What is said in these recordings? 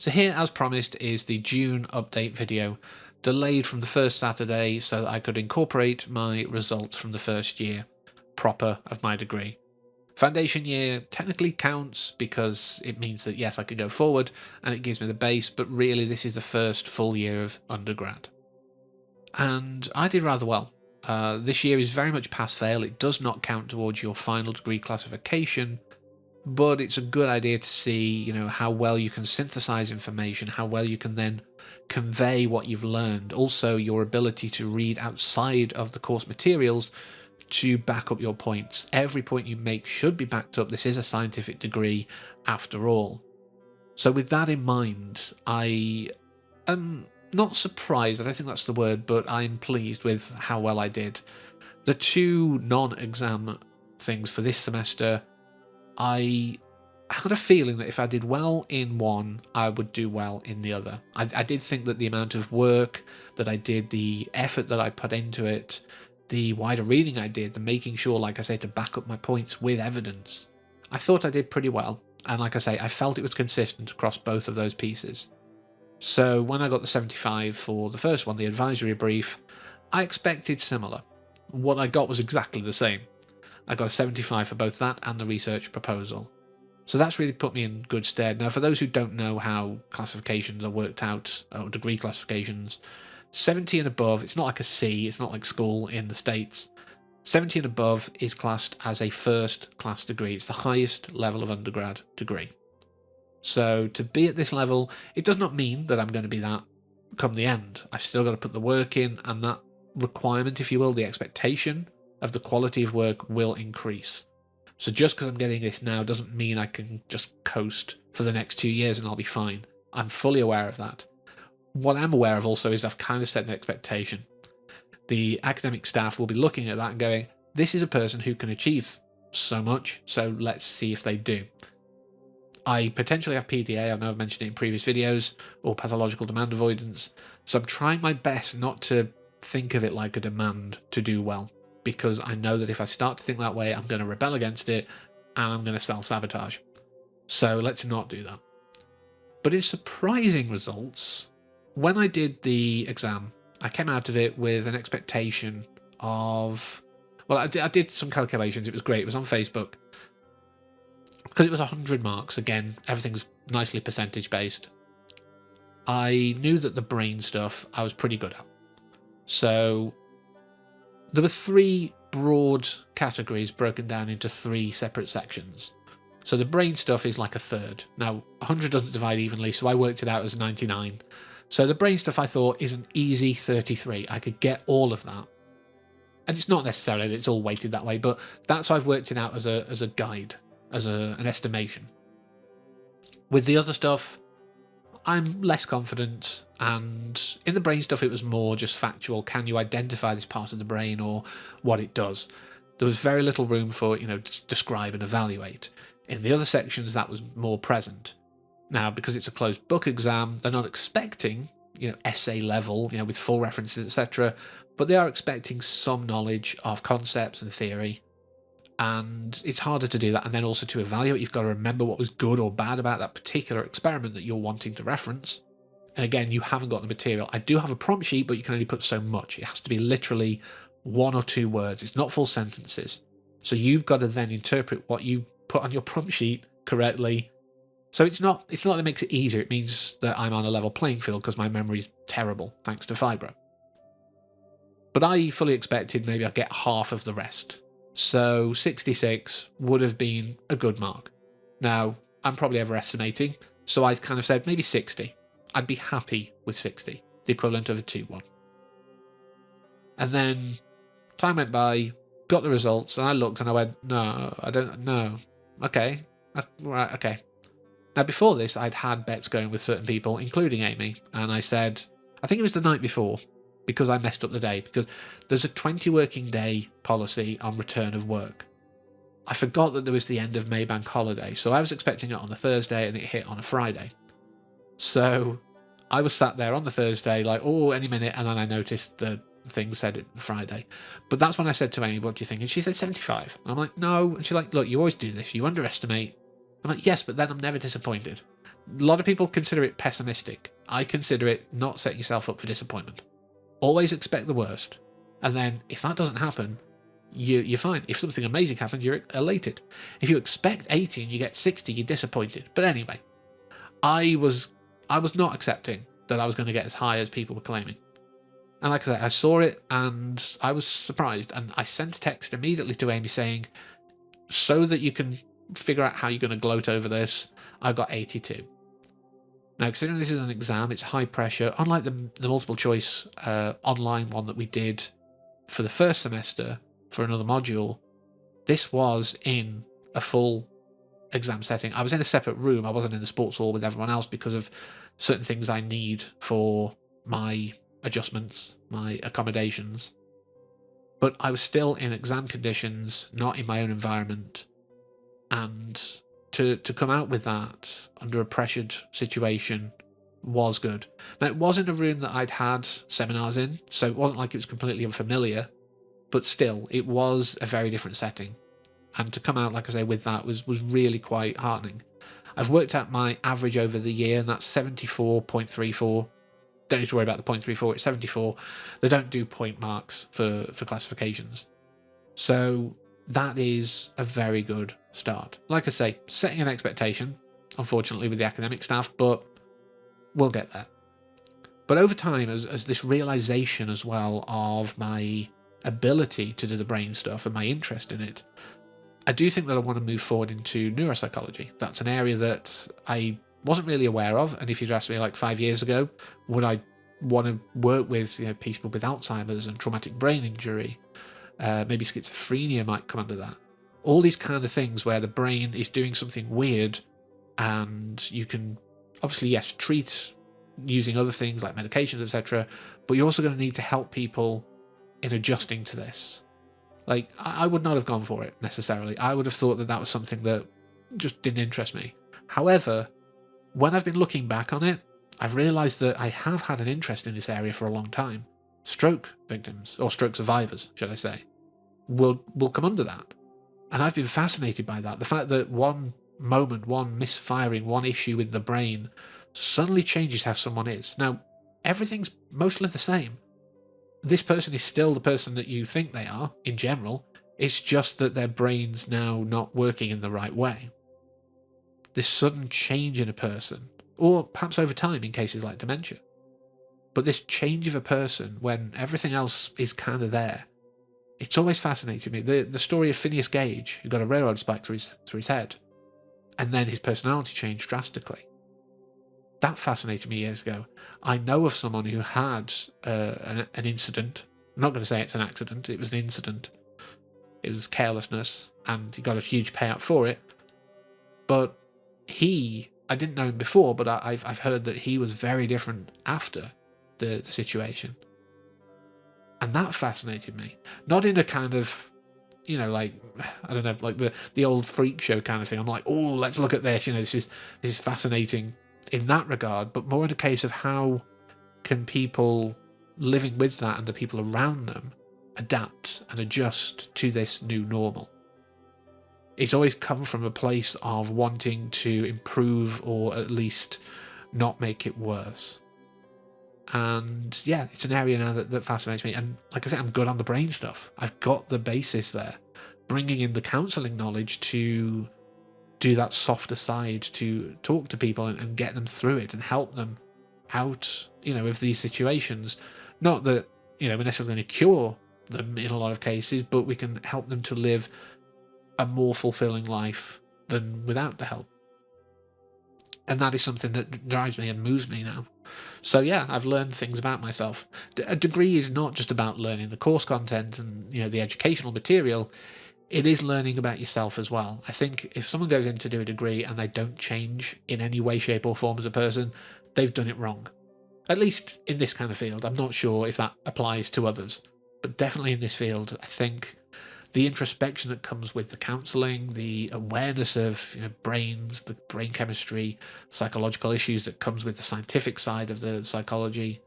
So here, as promised, is the June update video, delayed from the first Saturday so that I could incorporate my results from the first year proper of my degree. Foundation year technically counts because it means that, yes, I can go forward and it gives me the base, but really this is the first full year of undergrad. And I did rather well. This year is very much pass-fail. It does not count towards your final degree classification, but it's a good idea to see, how well you can synthesize information, how well you can then convey what you've learned. Also, your ability to read outside of the course materials to back up your points. Every point you make should be backed up. This is a scientific degree after all. So with that in mind, I am not surprised, I don't think that's the word, but I'm pleased with how well I did. The two non-exam things for this semester, I had a feeling that if I did well in one, I would do well in the other. I did think that the amount of work that I did, the effort that I put into it, the wider reading I did, the making sure, like I say, to back up my points with evidence, I thought I did pretty well. And like I say, I felt it was consistent across both of those pieces. So when I got the 75 for the first one, the advisory brief, I expected similar. What I got was exactly the same. I got a 75 for both that and the research proposal. So that's really put me in good stead. Now, for those who don't know how classifications are worked out, or degree classifications, 70 and above, it's not like a C, it's not like school in the States. 70 and above is classed as a first class degree. It's the highest level of undergrad degree. So to be at this level, it does not mean that I'm going to be that come the end. I've still got to put the work in, and that requirement, if you will, the expectation of the quality of work will increase. So just because I'm getting this now doesn't mean I can just coast for the next 2 years and I'll be fine. I'm fully aware of that. What I'm aware of also is I've kind of set an expectation. The academic staff will be looking at that and going, this is a person who can achieve so much, so let's see if they do. I potentially have PDA, I know I've mentioned it in previous videos, or pathological demand avoidance, so I'm trying my best not to think of it like a demand to do well, because I know that if I start to think that way, I'm going to rebel against it, and I'm going to self-sabotage. So let's not do that. But in surprising results, when I did the exam, I came out of it with an expectation of... Well, I did some calculations, it was great, it was on Facebook. Because it was 100 marks, again, everything's nicely percentage-based. I knew that the brain stuff I was pretty good at. So there were 3 broad categories broken down into 3 separate sections. So the brain stuff is like a third. Now, 100 doesn't divide evenly, so I worked it out as 99. So the brain stuff I thought is an easy 33. I could get all of that. And it's not necessarily that it's all weighted that way, but that's how I've worked it out as a guide, as an estimation. With the other stuff, I'm less confident, and in the brain stuff it was more just factual. Can you identify this part of the brain or what it does? There was very little room for, describe and evaluate. In the other sections that was more present. Now, because it's a closed book exam, they're not expecting, essay level, with full references, etc. But they are expecting some knowledge of concepts and theory. And it's harder to do that. And then also to evaluate, you've got to remember what was good or bad about that particular experiment that you're wanting to reference. And again, you haven't got the material. I do have a prompt sheet, but you can only put so much. It has to be literally 1 or 2 words. It's not full sentences. So you've got to then interpret what you put on your prompt sheet correctly. So it's not that it makes it easier. It means that I'm on a level playing field because my memory's terrible, thanks to Fibro. But I fully expected maybe I'd get half of the rest. So 66 would have been a good mark. Now, I'm probably overestimating, so I kind of said maybe 60. I'd be happy with 60, the equivalent of a 2-1. And then time went by, got the results, and I looked and I went, no, I don't know. Okay, right, okay. Now, before this, I'd had bets going with certain people, including Amy, and I said, I think it was the night before, because I messed up the day, because there's a 20 working day policy on return of work. I forgot that there was the end of May bank holiday, so I was expecting it on a Thursday and it hit on a Friday. So I was sat there on the Thursday like, oh, any minute, and then I noticed the thing said it Friday. But that's when I said to Amy, what do you think? And she said 75. And I'm like, no. And she's like, look, you always do this, you underestimate. I'm like, yes, but then I'm never disappointed. A lot of people consider it pessimistic. I consider it not setting yourself up for disappointment. Always expect the worst. And then if that doesn't happen, you're fine. If something amazing happens, you're elated. If you expect 80 and you get 60, you're disappointed. But anyway, I was not accepting that I was going to get as high as people were claiming. And like I said, I saw it and I was surprised. And I sent a text immediately to Amy saying, so that you can figure out how you're going to gloat over this, I got 82. Now, considering this is an exam, it's high pressure. Unlike the multiple choice online one that we did for the first semester for another module, this was in a full exam setting. I was in a separate room. I wasn't in the sports hall with everyone else because of certain things I need for my adjustments, my accommodations. But I was still in exam conditions, not in my own environment. And to come out with that under a pressured situation was good. Now, it wasn't a room that I'd had seminars in, so it wasn't like it was completely unfamiliar, but still, it was a very different setting. And to come out, like I say, with that was really quite heartening. I've worked out my average over the year, and that's 74.34. Don't need to worry about the 0.34, it's 74. They don't do point marks for classifications. So that is a very good start. Like I say, setting an expectation, unfortunately, with the academic staff, but we'll get there. But over time, as this realization as well of my ability to do the brain stuff and my interest in it, I do think that I want to move forward into neuropsychology. That's an area that I wasn't really aware of, and if you'd asked me like 5 years ago, would I want to work with people with Alzheimer's and traumatic brain injury, maybe schizophrenia might come under that. All these kind of things where the brain is doing something weird, and you can obviously, yes, treat using other things like medications, etc., but you're also going to need to help people in adjusting to this. Like, I would not have gone for it necessarily. I would have thought that was something that just didn't interest me. However, when I've been looking back on it, I've realised that I have had an interest in this area for a long time. Stroke victims, or stroke survivors, should I say, will come under that. And I've been fascinated by that. The fact that one moment, one misfiring, one issue in the brain suddenly changes how someone is. Now, everything's mostly the same. This person is still the person that you think they are, in general. It's just that their brain's now not working in the right way. This sudden change in a person, or perhaps over time in cases like dementia. But this change of a person when everything else is kind of there, it's always fascinated me. The story of Phineas Gage, who got a railroad spike through his head, and then his personality changed drastically. That fascinated me years ago. I know of someone who had an incident. I'm not going to say it's an accident. It was an incident. It was carelessness, and he got a huge payout for it. But I didn't know him before, but I've heard that he was very different after the situation. And that fascinated me. Not in a kind of, like, I don't know, like the old freak show kind of thing. I'm like, oh, let's look at this. This is fascinating in that regard, but more in a case of how can people living with that and the people around them adapt and adjust to this new normal. It's always come from a place of wanting to improve or at least not make it worse. And yeah, it's an area now that fascinates me. And like I said, I'm good on the brain stuff. I've got the basis there. Bringing in the counselling knowledge to do that softer side, to talk to people and get them through it and help them out, of these situations. Not that, we're necessarily going to cure them in a lot of cases, but we can help them to live a more fulfilling life than without the help. And that is something that drives me and moves me now. So yeah, I've learned things about myself. A degree is not just about learning the course content and, the educational material. It is learning about yourself as well. I think if someone goes in to do a degree and they don't change in any way, shape or form as a person, they've done it wrong. At least in this kind of field. I'm not sure if that applies to others, but definitely in this field, I think the introspection that comes with the counselling, the awareness of brains, the brain chemistry, psychological issues that comes with the scientific side of the psychology,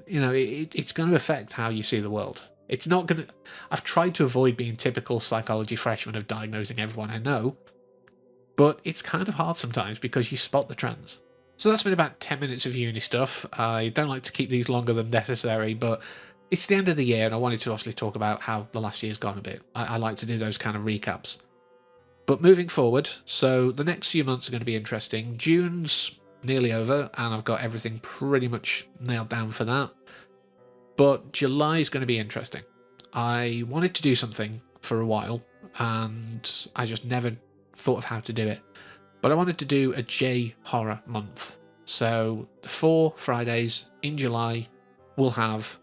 it's going to affect how you see the world. It's not going to... I've tried to avoid being typical psychology freshman of diagnosing everyone I know, But it's kind of hard sometimes because you spot the trends. So that's been about 10 minutes of uni stuff. I don't like to keep these longer than necessary, but it's the end of the year and I wanted to obviously talk about how the last year's gone a bit. I like to do those kind of recaps. But moving forward, so the next few months are going to be interesting. June's nearly over and I've got everything pretty much nailed down for that. But July is going to be interesting. I wanted to do something for a while and I just never thought of how to do it. But I wanted to do a J horror month. So the 4 Fridays in July will have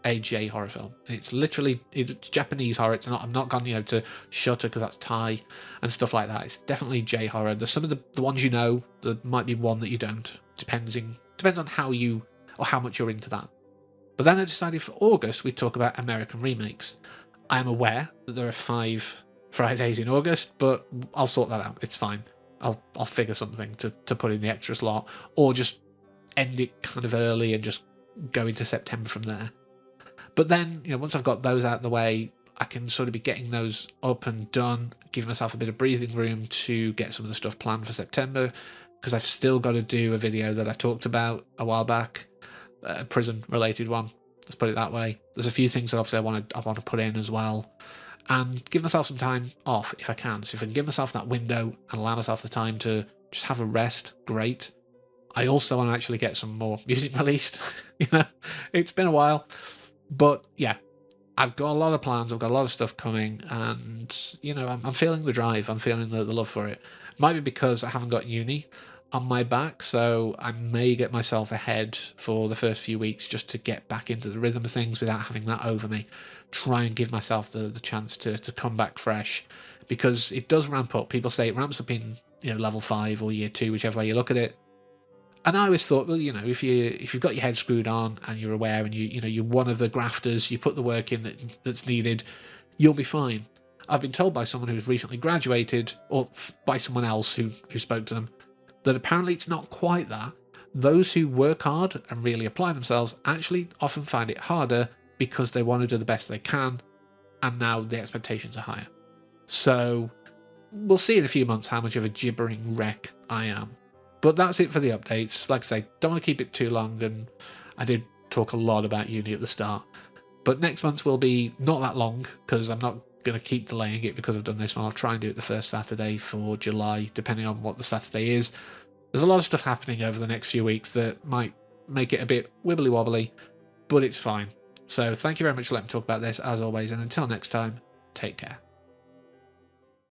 a J horror film. It's literally, it's Japanese horror. It's not, I'm not gone, to Shutter because that's Thai and stuff like that. It's definitely J horror. There's some of the ones you know, there might be one that you don't, depends on how you or how much you're into that. But then I decided for August we'd talk about American remakes. I am aware that there are 5 Fridays in August, but I'll sort that out. It's fine. I'll figure something to put in the extra slot, or just end it kind of early and just go into September from there. But then, once I've got those out of the way, I can sort of be getting those up and done, give myself a bit of breathing room to get some of the stuff planned for September, because I've still got to do a video that I talked about a while back, a prison-related one. Let's put it that way. There's a few things that obviously I want to put in as well, and give myself some time off if I can. So if I can give myself that window and allow myself the time to just have a rest, great. I also want to actually get some more music released. It's been a while. But yeah, I've got a lot of plans. I've got a lot of stuff coming, and I'm feeling the drive. I'm feeling the love for it. Might be because I haven't got uni on my back, so I may get myself ahead for the first few weeks just to get back into the rhythm of things without having that over me. Try and give myself the chance to come back fresh, because it does ramp up. People say it ramps up in level 5 or year 2, whichever way you look at it. And I always thought, well, if you've got your head screwed on and you're aware and you're one of the grafters, you put the work in that's needed, you'll be fine. I've been told by someone who's recently graduated, or by someone else who spoke to them, that apparently it's not quite that. Those who work hard and really apply themselves actually often find it harder because they want to do the best they can, and now the expectations are higher. So we'll see in a few months how much of a gibbering wreck I am. But that's it for the updates. Like I say, don't want to keep it too long, and I did talk a lot about uni at the start. But next month will be not that long, because I'm not going to keep delaying it because I've done this one. I'll try and do it the first Saturday for July, depending on what the Saturday is. There's a lot of stuff happening over the next few weeks that might make it a bit wibbly wobbly, but it's fine. So thank you very much for letting me talk about this, as always, and until next time, take care.